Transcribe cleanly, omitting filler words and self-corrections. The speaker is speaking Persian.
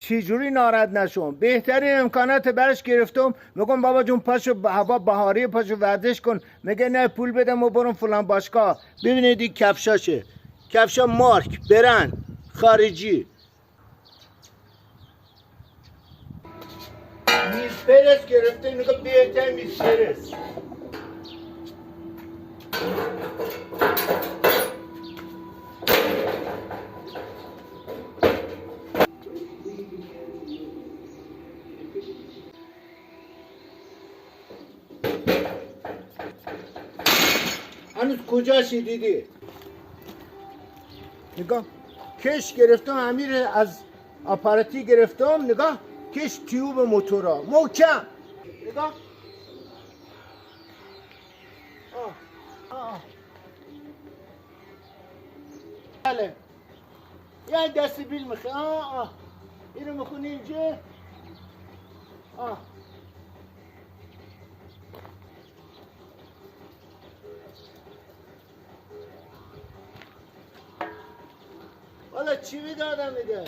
چجوری ناراحت نشم؟ بهترین امکانات برش گرفتم. میگم بابا جون پاشو هوا بهاری پاشو ورزش کن. میگه نه پول بدم و برم فلان باشگاه. ببینید این کفشاشه، کفشا مارک برند خارجی. میز پرس گرفته، نگاه بهترین میز پرس. هنوز کجاشی دیدی؟ نگاه کش گرفتم امیر، از آپاراتی گرفتم. نگاه کش تیوب موتورا محکم. نگاه بله یه دست بیل میخوای. اینو میخونی اینجا. حالا چی میگه آدم میگه؟